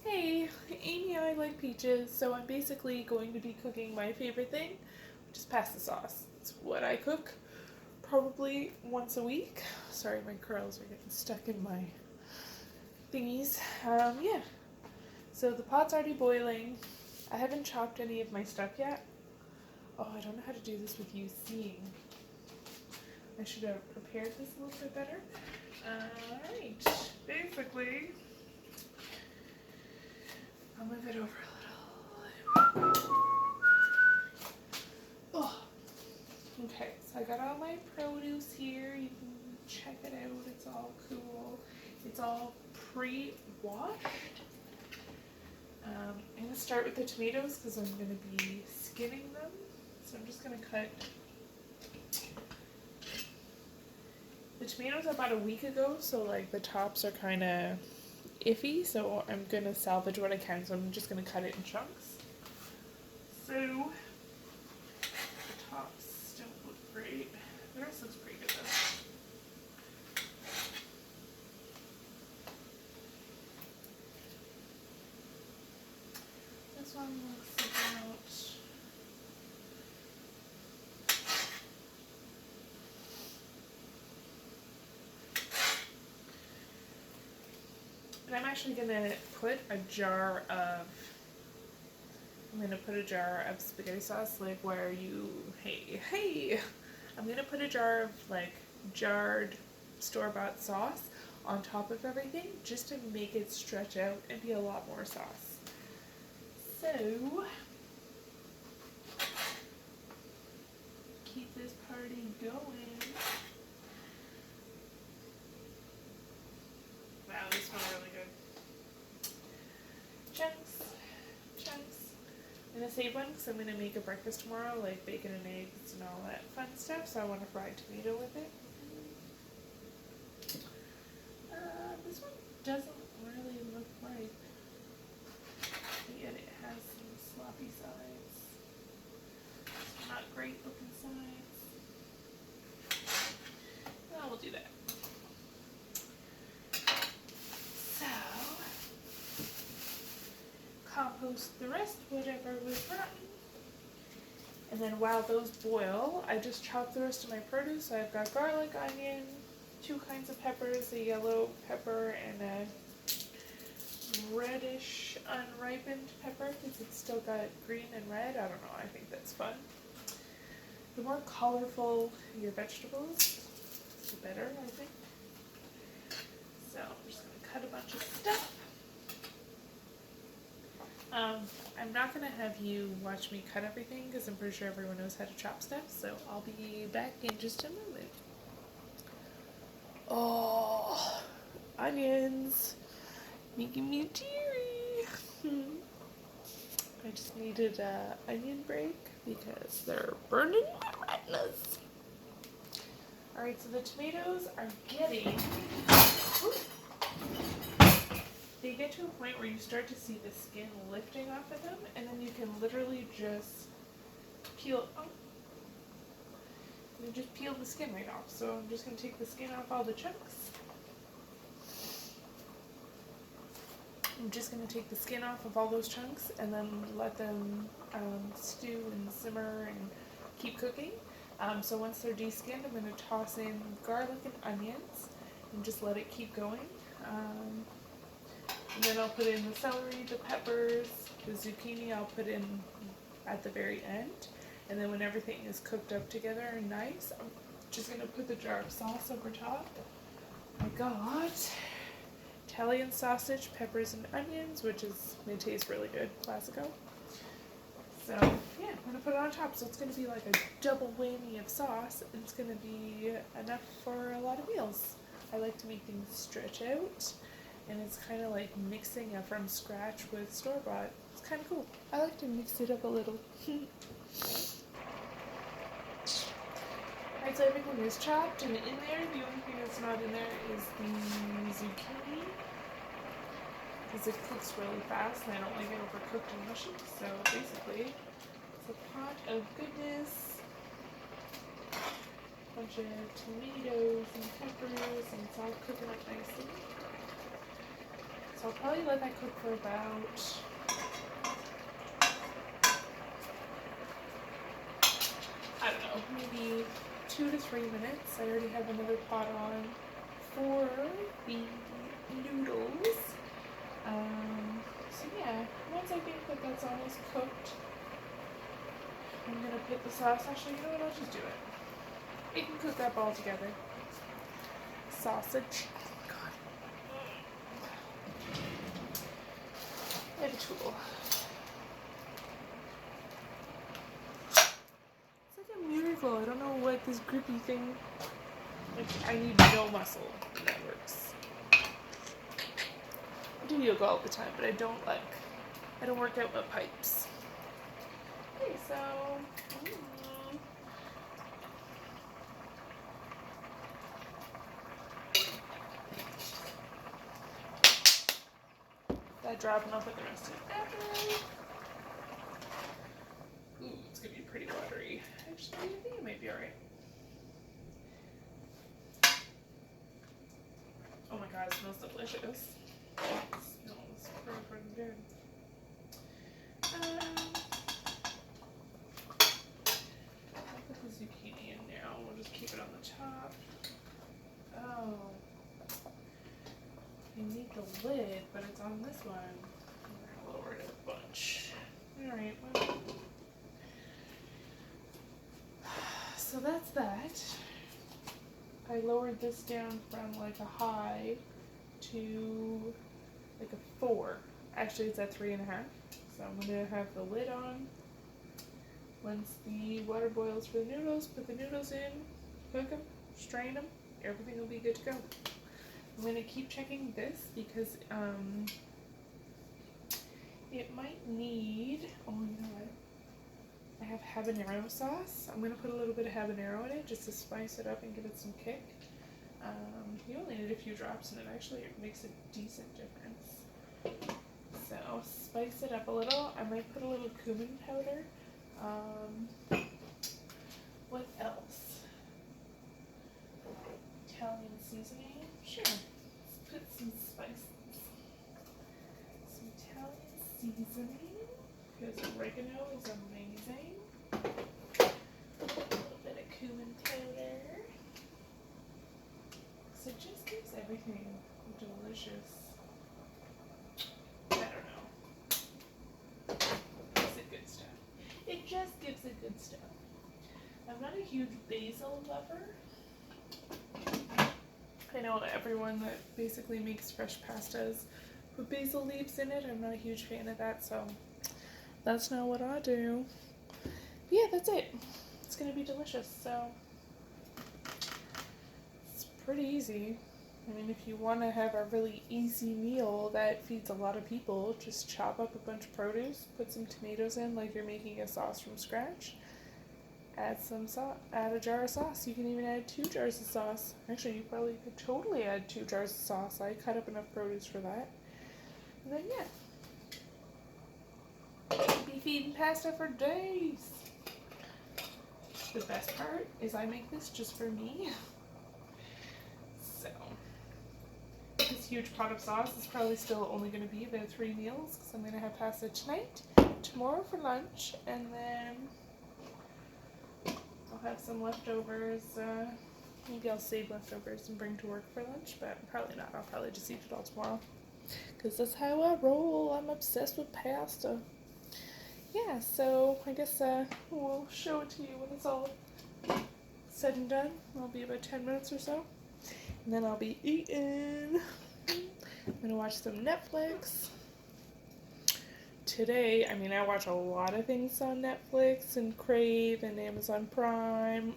Hey, Amy and I like peaches, so I'm basically going to be cooking my favorite thing, which is pasta sauce. It's what I cook probably once a week. Sorry, my curls are getting stuck in my thingies. Yeah. So the pot's already boiling. I haven't chopped any of my stuff yet. Oh, I don't know how to do this with you seeing. I should have prepared this a little bit better. Alright, basically, I'll move it over a little. Oh, okay, so I got all my produce here. You can check it out. It's all cool. It's all pre-washed. I'm going to start with the tomatoes because I'm going to be skinning them. So I'm just going to cut. The tomatoes I bought a week ago, so like the tops are kind of iffy, so I'm going to salvage what I can. So I'm just going to cut it in chunks. So the tops don't look great. The rest looks pretty good though. This one looks about and I'm actually gonna put a jar of spaghetti sauce, like where you hey I'm gonna put a jar of like jarred store-bought sauce on top of everything just to make it stretch out and be a lot more sauce. So keep this party going. Wow, this smells really good. Chunks. I'm gonna save one because I'm gonna make a breakfast tomorrow, like bacon and eggs and all that fun stuff. So I want a fried tomato with it. This one doesn't really look ripe, yet it has some sloppy sides. Some not great looking sides. Well, we'll do that. So, compost the rest, whatever was rotten. And then while those boil, I just chop the rest of my produce. So I've got garlic, onion, 2 kinds of peppers, a yellow pepper and a reddish unripened pepper because it's still got green and red. I don't know, I think that's fun. The more colorful your vegetables, the better, I think. So I'm just going to cut a bunch of stuff. I'm not going to have you watch me cut everything because I'm pretty sure everyone knows how to chop stuff, so I'll be back in just a moment. Oh, onions, making me teary. I just needed an onion break because they're burning my retinas. Alright, so the tomatoes are getting... They get to a point where you start to see the skin lifting off of them, and then you can literally just peel... Oh. You just peel the skin right off. So I'm just going to take the skin off all the chunks. I'm just going to take the skin off of all those chunks and then let them stew and simmer and keep cooking. So once they're de-skinned, I'm going to toss in garlic and onions and just let it keep going. And then I'll put in the celery, the peppers, the zucchini I'll put in at the very end. And then when everything is cooked up together and nice, I'm just going to put the jar of sauce over top. I got Italian sausage, peppers, and onions, which is going to taste really good, classico. So yeah, I'm going to put it on top. So it's going to be like a double whammy of sauce, and it's going to be enough for a lot of meals. I like to make things stretch out, and it's kind of like mixing a from scratch with store-bought. It's kind of cool. I like to mix it up a little. Alright, so everything is chopped and in there. The only thing that's not in there is the zucchini, because it cooks really fast and I don't like it overcooked and mushy. So basically, it's a pot of goodness, a bunch of tomatoes and peppers, and it's all cooking up nicely. So I'll probably let that cook for about, I don't know, maybe 2 to 3 minutes. I already have another pot on for the noodles. So yeah, once I think that that's almost cooked, I'm gonna put the sauce. Actually, you know what? I'll just do it. It can cook up all together. Sausage. God. I have a tool. It's like a miracle. I don't know what this grippy thing. Like, I need no muscle, and that works. I do yoga all the time, but I don't work out my pipes. Okay, so. That dropping off with the rest of it after. Ooh, it's gonna be pretty watery. Actually, I think it might be alright. Oh my god, it smells delicious. It smells pretty good. I'll put the zucchini in now. We'll just keep it on the top. Oh. You need the lid, but it's on this one. I'm gonna lower it a bunch. Alright, well. So that's that. I lowered this down from like a high to like a 4. Actually, it's at 3.5. So I'm gonna have the lid on. Once the water boils for the noodles, put the noodles in, cook them, strain them. Everything will be good to go. I'm gonna keep checking this because it might need. Oh, you know what? I have habanero sauce. I'm gonna put a little bit of habanero in it just to spice it up and give it some kick. You only need a few drops and it actually makes a decent difference. So spice it up a little. I might put a little cumin powder. What else? Italian seasoning? Sure. Let's put some spices. Some Italian seasoning, because oregano is amazing. A little bit of cumin powder. So it just gives everything delicious. I don't know. Gives it good stuff. It just gives it good stuff. I'm not a huge basil lover. I know everyone that basically makes fresh pastas put basil leaves in it. I'm not a huge fan of that, so that's not what I do. But yeah, that's it. It's gonna be delicious, so it's pretty easy. I mean, if you want to have a really easy meal that feeds a lot of people, just chop up a bunch of produce, put some tomatoes in like you're making a sauce from scratch, add some sauce, add a jar of sauce. You can even add 2 jars of sauce. Actually, you probably could totally add 2 jars of sauce. I cut up enough produce for that. And then yeah, be feeding pasta for days. The best part is I make this just for me. So this huge pot of sauce is probably still only going to be about 3 meals because I'm going to have pasta tonight, tomorrow for lunch, and then I'll have some leftovers. Maybe I'll save leftovers and bring to work for lunch, but probably not. I'll probably just eat it all tomorrow because that's how I roll. I'm obsessed with pasta. Yeah, so I guess we'll show it to you when it's all said and done. It'll be about 10 minutes or so. And then I'll be eating. I'm going to watch some Netflix. Today, I mean, I watch a lot of things on Netflix and Crave and Amazon Prime.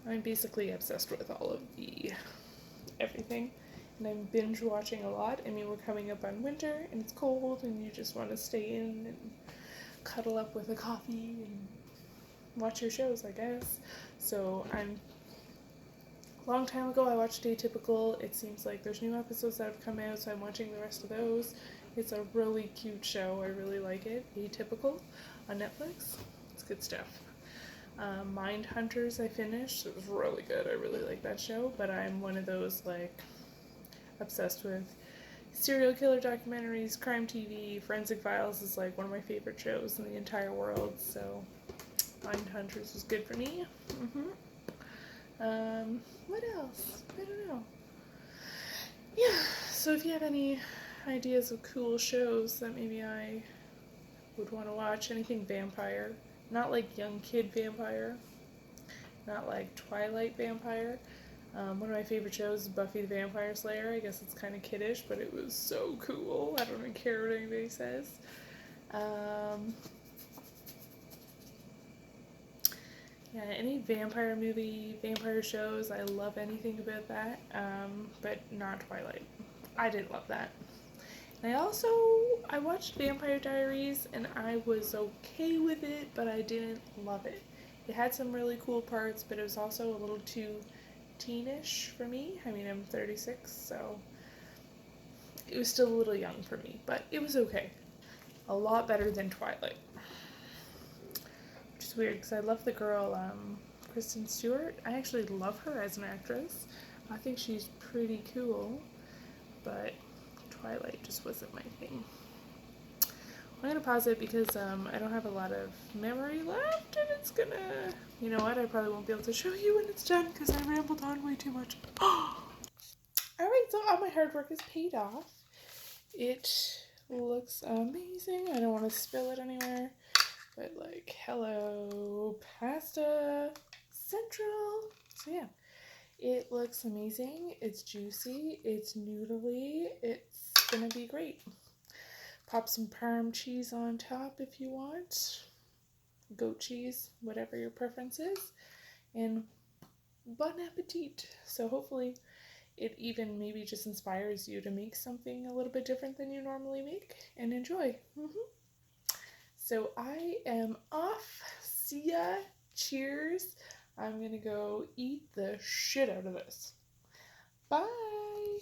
I'm basically obsessed with all of the everything. And I'm binge watching a lot. I mean, we're coming up on winter and it's cold and you just want to stay in and cuddle up with a coffee and watch your shows, I guess. So a long time ago I watched Atypical. It seems like there's new episodes that have come out, so I'm watching the rest of those. It's a really cute show. I really like it. Atypical on Netflix. It's good stuff. Mindhunters I finished. It was really good. I really like that show, but I'm one of those like obsessed with serial killer documentaries, crime TV, Forensic Files is like one of my favorite shows in the entire world, so Mindhunters was good for me. What else? I don't know. Yeah, so if you have any ideas of cool shows that maybe I would want to watch, anything vampire, not like young kid vampire, not like Twilight vampire. One of my favorite shows is Buffy the Vampire Slayer. I guess it's kind of kiddish, but it was so cool. I don't even care what anybody says. Yeah, any vampire movie, vampire shows, I love anything about that, but not Twilight. I didn't love that. And I watched Vampire Diaries, and I was okay with it, but I didn't love it. It had some really cool parts, but it was also a little too teenish for me. I mean, I'm 36, so it was still a little young for me, but it was okay. A lot better than Twilight. Which is weird, because I love the girl, Kristen Stewart. I actually love her as an actress. I think she's pretty cool, but Twilight just wasn't my thing. I'm gonna pause it because I don't have a lot of memory left, and it's gonna, you know what, I probably won't be able to show you when it's done because I rambled on way too much. Alright, so all my hard work is paid off. It looks amazing. I don't want to spill it anywhere, but like, hello, pasta central. So yeah, it looks amazing. It's juicy, it's noodly, it's gonna be great. Pop some Parm cheese on top if you want. Goat cheese, whatever your preference is. And bon appetit. So hopefully it even maybe just inspires you to make something a little bit different than you normally make and enjoy. So I am off. See ya. Cheers. I'm gonna go eat the shit out of this. Bye.